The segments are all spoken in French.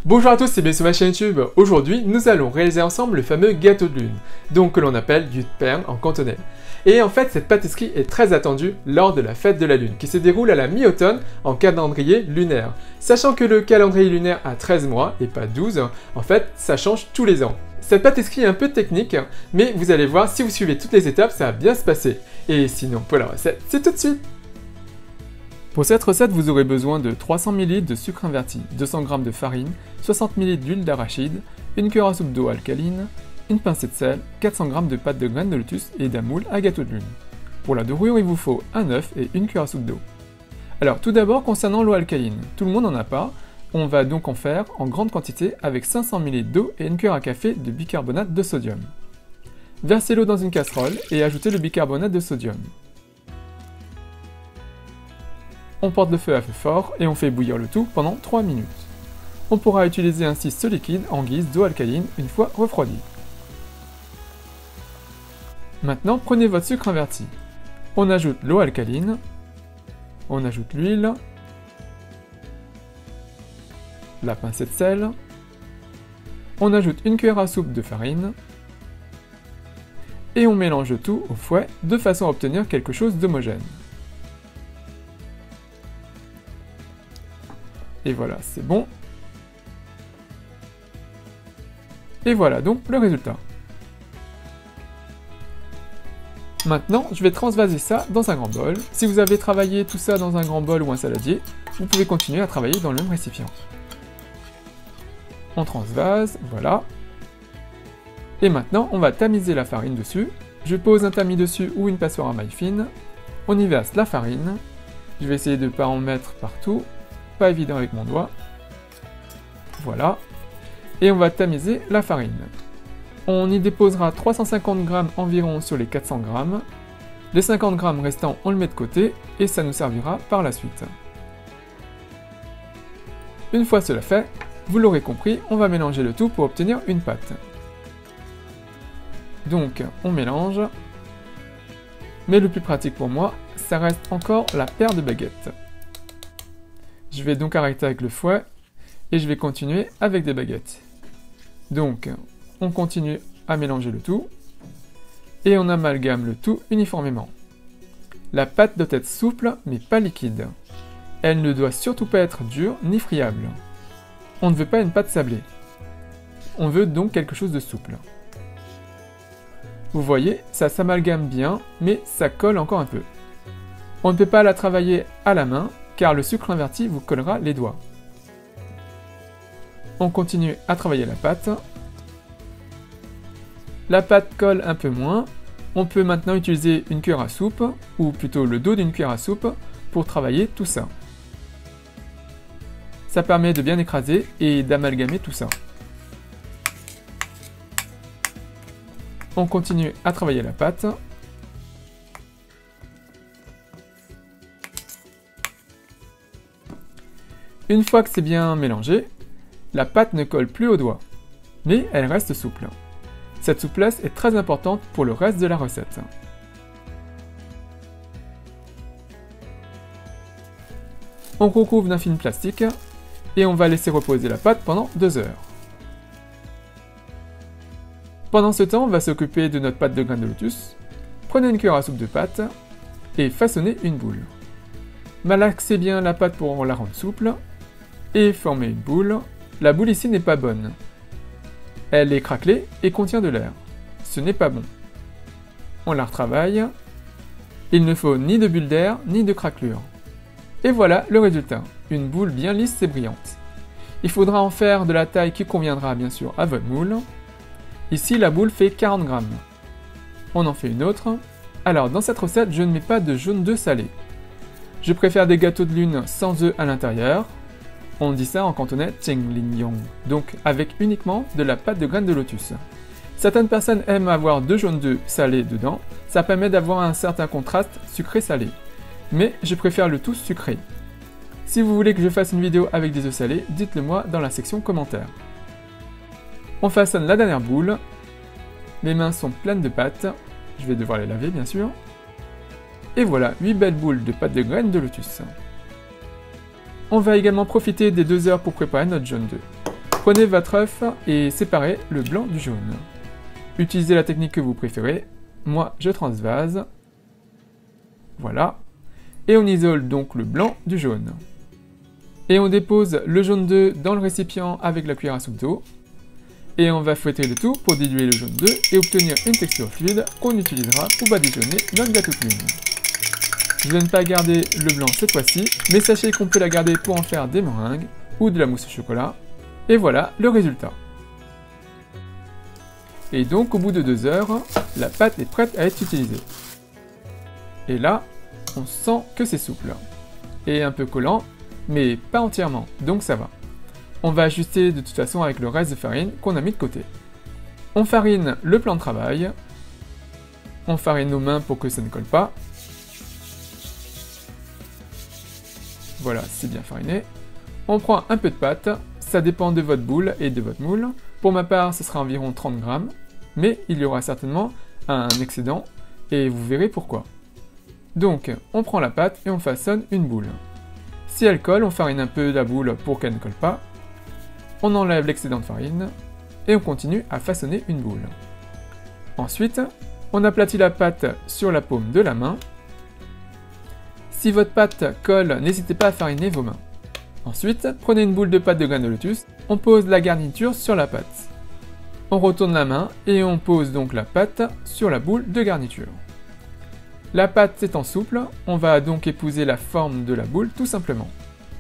Bonjour à tous et bienvenue sur ma chaîne YouTube. Aujourd'hui, nous allons réaliser ensemble le fameux gâteau de lune, donc que l'on appelle du pern en cantonais. Et en fait, cette pâtisserie est très attendue lors de la fête de la lune, qui se déroule à la mi-automne en calendrier lunaire. Sachant que le calendrier lunaire a 13 mois et pas 12, en fait, ça change tous les ans. Cette pâtisserie est un peu technique, mais vous allez voir, si vous suivez toutes les étapes, ça va bien se passer. Et sinon, pour la recette, c'est tout de suite. Pour cette recette, vous aurez besoin de 300 ml de sucre inverti, 200 g de farine, 60 ml d'huile d'arachide, une cuillère à soupe d'eau alcaline, une pincée de sel, 400 g de pâte de graines de lotus et d'un moule à gâteau de lune. Pour la dorure, il vous faut un œuf et une cuillère à soupe d'eau. Alors tout d'abord, concernant l'eau alcaline, tout le monde n'en a pas, on va donc en faire en grande quantité avec 500 ml d'eau et une cuillère à café de bicarbonate de sodium. Versez l'eau dans une casserole et ajoutez le bicarbonate de sodium. On porte le feu à feu fort et on fait bouillir le tout pendant 3 minutes. On pourra utiliser ainsi ce liquide en guise d'eau alcaline une fois refroidi. Maintenant, prenez votre sucre inverti. On ajoute l'eau alcaline, on ajoute l'huile, la pincée de sel, on ajoute une cuillère à soupe de farine et on mélange le tout au fouet de façon à obtenir quelque chose d'homogène. Et voilà, c'est bon. Et voilà donc le résultat. Maintenant, je vais transvaser ça dans un grand bol. Si vous avez travaillé tout ça dans un grand bol ou un saladier, vous pouvez continuer à travailler dans le même récipient. On transvase, voilà. Et maintenant, on va tamiser la farine dessus. Je pose un tamis dessus ou une passoire à maille fine. On y verse la farine. Je vais essayer de ne pas en mettre partout. Pas évident avec mon doigt. Voilà. Et on va tamiser la farine. On y déposera 350 g environ sur les 400 g. Les 50 g restants, on le met de côté et ça nous servira par la suite. Une fois cela fait, vous l'aurez compris, on va mélanger le tout pour obtenir une pâte. Donc, on mélange. Mais le plus pratique pour moi, ça reste encore la paire de baguettes. Je vais donc arrêter avec le fouet et je vais continuer avec des baguettes. Donc, on continue à mélanger le tout et on amalgame le tout uniformément. La pâte doit être souple mais pas liquide. Elle ne doit surtout pas être dure ni friable. On ne veut pas une pâte sablée. On veut donc quelque chose de souple. Vous voyez, ça s'amalgame bien mais ça colle encore un peu. On ne peut pas la travailler à la main car le sucre inverti vous collera les doigts. On continue à travailler la pâte. La pâte colle un peu moins. On peut maintenant utiliser une cuillère à soupe, ou plutôt le dos d'une cuillère à soupe, pour travailler tout ça. Ça permet de bien écraser et d'amalgamer tout ça. On continue à travailler la pâte. Une fois que c'est bien mélangé, la pâte ne colle plus aux doigts, mais elle reste souple. Cette souplesse est très importante pour le reste de la recette. On recouvre d'un film plastique et on va laisser reposer la pâte pendant 2 heures. Pendant ce temps, on va s'occuper de notre pâte de graines de lotus. Prenez une cuillère à soupe de pâte et façonnez une boule. Malaxez bien la pâte pour la rendre souple et formez une boule. La boule ici n'est pas bonne. Elle est craquelée et contient de l'air. Ce n'est pas bon. On la retravaille. Il ne faut ni de bulle d'air ni de craquelure. Et voilà le résultat. Une boule bien lisse et brillante. Il faudra en faire de la taille qui conviendra bien sûr à votre moule. Ici la boule fait 40 g. On en fait une autre. Alors dans cette recette, je ne mets pas de jaune d'œuf salé. Je préfère des gâteaux de lune sans œufs à l'intérieur. On dit ça en cantonais Chenglinyong, donc avec uniquement de la pâte de graines de lotus. Certaines personnes aiment avoir 2 jaunes d'œufs salés dedans, ça permet d'avoir un certain contraste sucré-salé. Mais je préfère le tout sucré. Si vous voulez que je fasse une vidéo avec des œufs salés, dites-le moi dans la section commentaires. On façonne la dernière boule. Les mains sont pleines de pâte. Je vais devoir les laver bien sûr. Et voilà, 8 belles boules de pâte de graines de lotus. On va également profiter des 2 heures pour préparer notre jaune d'œuf. Prenez votre œuf et séparez le blanc du jaune. Utilisez la technique que vous préférez. Moi, je transvase. Voilà. Et on isole donc le blanc du jaune. Et on dépose le jaune d'œuf dans le récipient avec la cuillère à soupe d'eau. Et on va fouetter le tout pour diluer le jaune d'œuf et obtenir une texture fluide qu'on utilisera pour badigeonner notre gâteau de lune. Je ne vais pas garder le blanc cette fois-ci, mais sachez qu'on peut la garder pour en faire des meringues ou de la mousse au chocolat. Et voilà le résultat. Et donc au bout de 2 heures, la pâte est prête à être utilisée. Et là, on sent que c'est souple. Et un peu collant, mais pas entièrement, donc ça va. On va ajuster de toute façon avec le reste de farine qu'on a mis de côté. On farine le plan de travail. On farine nos mains pour que ça ne colle pas. Voilà, c'est bien fariné. On prend un peu de pâte, ça dépend de votre boule et de votre moule. Pour ma part, ce sera environ 30 grammes, mais il y aura certainement un excédent et vous verrez pourquoi. Donc, on prend la pâte et on façonne une boule. Si elle colle, on farine un peu la boule pour qu'elle ne colle pas. On enlève l'excédent de farine et on continue à façonner une boule. Ensuite, on aplatit la pâte sur la paume de la main. Si votre pâte colle, n'hésitez pas à fariner vos mains. Ensuite, prenez une boule de pâte de graines de lotus, on pose la garniture sur la pâte. On retourne la main et on pose donc la pâte sur la boule de garniture. La pâte étant souple, on va donc épouser la forme de la boule tout simplement.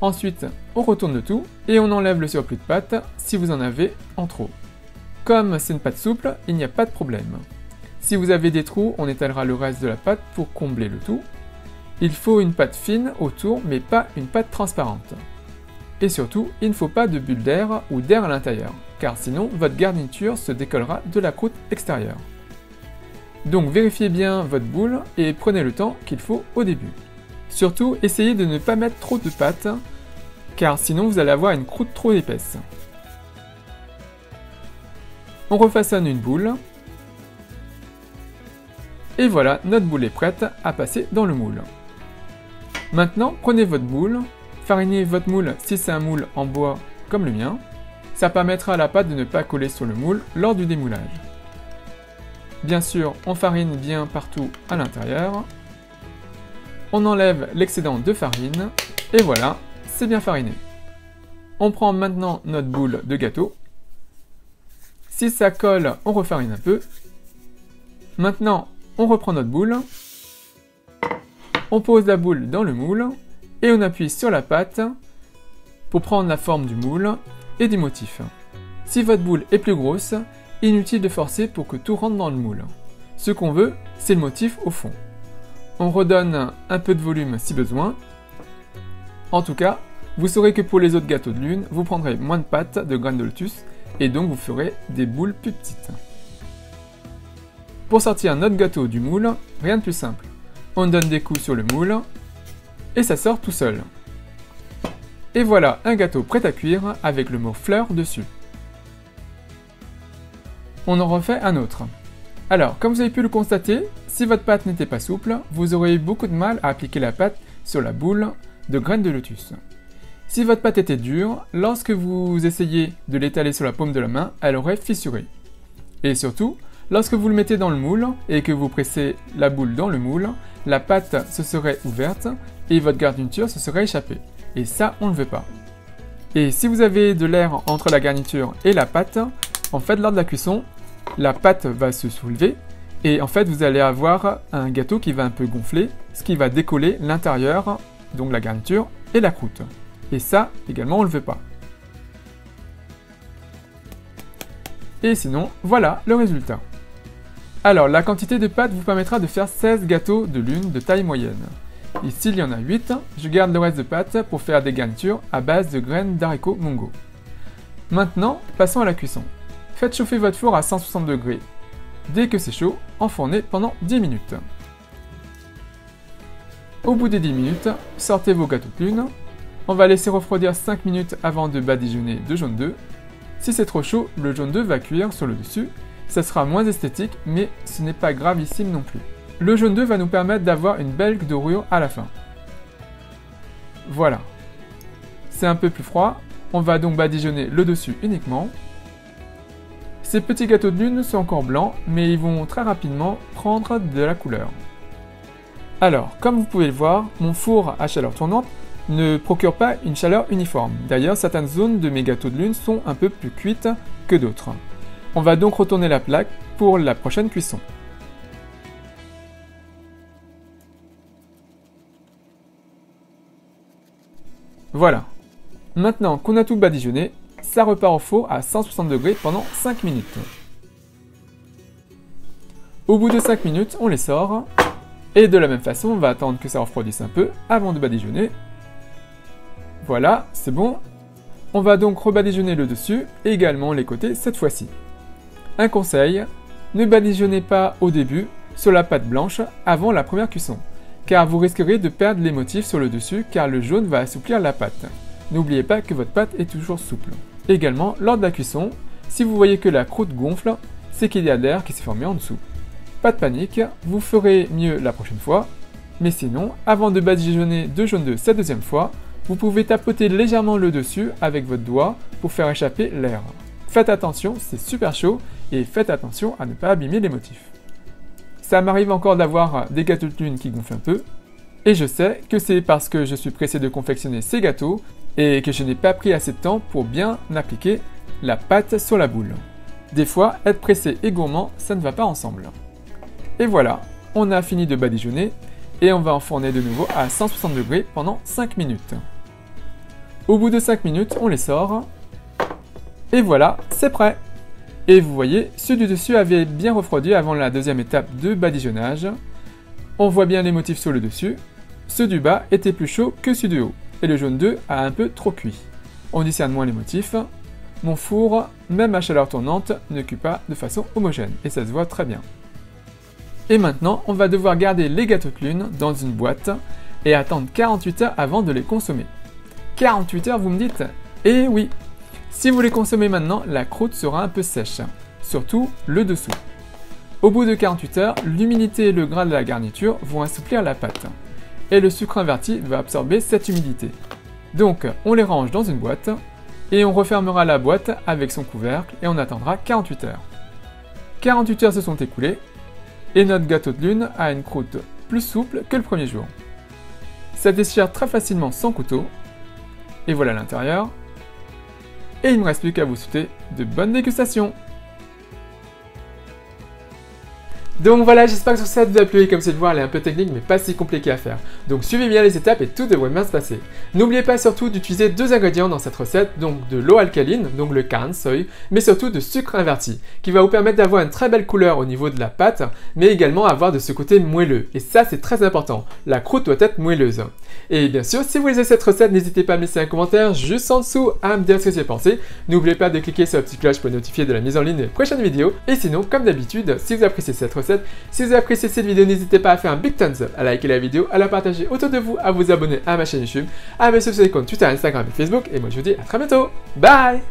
Ensuite, on retourne le tout et on enlève le surplus de pâte si vous en avez en trop. Comme c'est une pâte souple, il n'y a pas de problème. Si vous avez des trous, on étalera le reste de la pâte pour combler le tout. Il faut une pâte fine autour, mais pas une pâte transparente. Et surtout, il ne faut pas de bulles d'air ou d'air à l'intérieur, car sinon votre garniture se décollera de la croûte extérieure. Donc vérifiez bien votre boule et prenez le temps qu'il faut au début. Surtout, essayez de ne pas mettre trop de pâte, car sinon vous allez avoir une croûte trop épaisse. On refaçonne une boule. Et voilà, notre boule est prête à passer dans le moule. Maintenant, prenez votre boule, farinez votre moule si c'est un moule en bois comme le mien. Ça permettra à la pâte de ne pas coller sur le moule lors du démoulage. Bien sûr, on farine bien partout à l'intérieur. On enlève l'excédent de farine, et voilà, c'est bien fariné. On prend maintenant notre boule de gâteau. Si ça colle, on refarine un peu. Maintenant, on reprend notre boule. On pose la boule dans le moule, et on appuie sur la pâte pour prendre la forme du moule et du motif. Si votre boule est plus grosse, inutile de forcer pour que tout rentre dans le moule. Ce qu'on veut, c'est le motif au fond. On redonne un peu de volume si besoin. En tout cas, vous saurez que pour les autres gâteaux de lune, vous prendrez moins de pâte de graines de lotus et donc vous ferez des boules plus petites. Pour sortir notre gâteau du moule, rien de plus simple. On donne des coups sur le moule et ça sort tout seul. Et voilà un gâteau prêt à cuire avec le mot fleur dessus. On en refait un autre. Alors, comme vous avez pu le constater, si votre pâte n'était pas souple, vous aurez eu beaucoup de mal à appliquer la pâte sur la boule de graines de lotus. Si votre pâte était dure, lorsque vous essayez de l'étaler sur la paume de la main, elle aurait fissuré. Et surtout, lorsque vous le mettez dans le moule et que vous pressez la boule dans le moule, la pâte se serait ouverte et votre garniture se serait échappée. Et ça, on ne veut pas. Et si vous avez de l'air entre la garniture et la pâte, en fait, lors de la cuisson, la pâte va se soulever et en fait, vous allez avoir un gâteau qui va un peu gonfler, ce qui va décoller l'intérieur, donc la garniture et la croûte. Et ça, également, on ne le veut pas. Et sinon, voilà le résultat. Alors, la quantité de pâte vous permettra de faire 16 gâteaux de lune de taille moyenne. Ici, il y en a 8. Je garde le reste de pâte pour faire des garnitures à base de graines d'haricots mongo. Maintenant, passons à la cuisson. Faites chauffer votre four à 160 degrés. Dès que c'est chaud, enfournez pendant 10 minutes. Au bout des 10 minutes, sortez vos gâteaux de lune. On va laisser refroidir 5 minutes avant de badigeonner de jaune d'œuf. Si c'est trop chaud, le jaune d'œuf va cuire sur le dessus. Ça sera moins esthétique, mais ce n'est pas gravissime non plus. Le jaune d'œuf va nous permettre d'avoir une belle dorure à la fin. Voilà. C'est un peu plus froid, On va donc badigeonner le dessus uniquement. Ces petits gâteaux de lune sont encore blancs, mais ils vont très rapidement prendre de la couleur. Alors, comme vous pouvez le voir, mon four à chaleur tournante ne procure pas une chaleur uniforme. D'ailleurs, certaines zones de mes gâteaux de lune sont un peu plus cuites que d'autres. On va donc retourner la plaque pour la prochaine cuisson. Voilà. Maintenant qu'on a tout badigeonné, ça repart au four à 160 degrés pendant 5 minutes. Au bout de 5 minutes, on les sort. Et de la même façon, on va attendre que ça refroidisse un peu avant de badigeonner. Voilà, c'est bon. On va donc rebadigeonner le dessus et également les côtés cette fois-ci. Un conseil, ne badigeonnez pas au début sur la pâte blanche avant la première cuisson, car vous risquerez de perdre les motifs sur le dessus car le jaune va assouplir la pâte. N'oubliez pas que votre pâte est toujours souple. Également, lors de la cuisson, si vous voyez que la croûte gonfle, c'est qu'il y a de l'air qui s'est formé en dessous. Pas de panique, vous ferez mieux la prochaine fois, mais sinon, avant de badigeonner de jaune d'œuf cette deuxième fois, vous pouvez tapoter légèrement le dessus avec votre doigt pour faire échapper l'air. Faites attention, c'est super chaud et faites attention à ne pas abîmer les motifs. Ça m'arrive encore d'avoir des gâteaux de lune qui gonflent un peu, et je sais que c'est parce que je suis pressé de confectionner ces gâteaux et que je n'ai pas pris assez de temps pour bien appliquer la pâte sur la boule. Des fois, être pressé et gourmand, ça ne va pas ensemble. Et voilà, on a fini de badigeonner et on va enfourner de nouveau à 160 degrés pendant 5 minutes. Au bout de 5 minutes, on les sort. Et voilà, c'est prêt. Et vous voyez, ceux du dessus avaient bien refroidi avant la deuxième étape de badigeonnage. On voit bien les motifs sur le dessus. Ceux du bas étaient plus chauds que ceux du haut. Et le jaune d'œuf a un peu trop cuit. On discerne moins les motifs. Mon four, même à chaleur tournante, ne cuit pas de façon homogène. Et ça se voit très bien. Et maintenant, on va devoir garder les gâteaux de lune dans une boîte et attendre 48 heures avant de les consommer. 48 heures, vous me dites? Eh oui! Si vous les consommez maintenant, la croûte sera un peu sèche, surtout le dessous. Au bout de 48 heures, l'humidité et le gras de la garniture vont assouplir la pâte. Et le sucre inverti va absorber cette humidité. Donc, on les range dans une boîte et on refermera la boîte avec son couvercle et on attendra 48 heures. 48 heures se sont écoulées. Et notre gâteau de lune a une croûte plus souple que le premier jour. Ça déchire très facilement sans couteau. Et voilà l'intérieur. Et il ne me reste plus qu'à vous souhaiter de bonnes dégustations. Donc voilà, j'espère que ça vous a plu et comme c'est de voir, elle est un peu technique mais pas si compliquée à faire. Donc suivez bien les étapes et tout devrait bien se passer. N'oubliez pas surtout d'utiliser 2 ingrédients dans cette recette, donc de l'eau alcaline, donc le can soy, mais surtout de sucre inverti, qui va vous permettre d'avoir une très belle couleur au niveau de la pâte, mais également avoir de ce côté moelleux. Et ça c'est très important, la croûte doit être moelleuse. Et bien sûr, si vous aimez cette recette, n'hésitez pas à me laisser un commentaire juste en dessous à me dire ce que vous avez pensé. N'oubliez pas de cliquer sur la petite cloche pour être notifié de la mise en ligne des prochaines vidéos. Et sinon, comme d'habitude, si vous appréciez cette recette, si vous avez apprécié cette vidéo, n'hésitez pas à faire un big thumbs up, à liker la vidéo, à la partager autour de vous, à vous abonner à ma chaîne YouTube, à me suivre sur les comptes Twitter, Instagram et Facebook. Et moi je vous dis à très bientôt. Bye!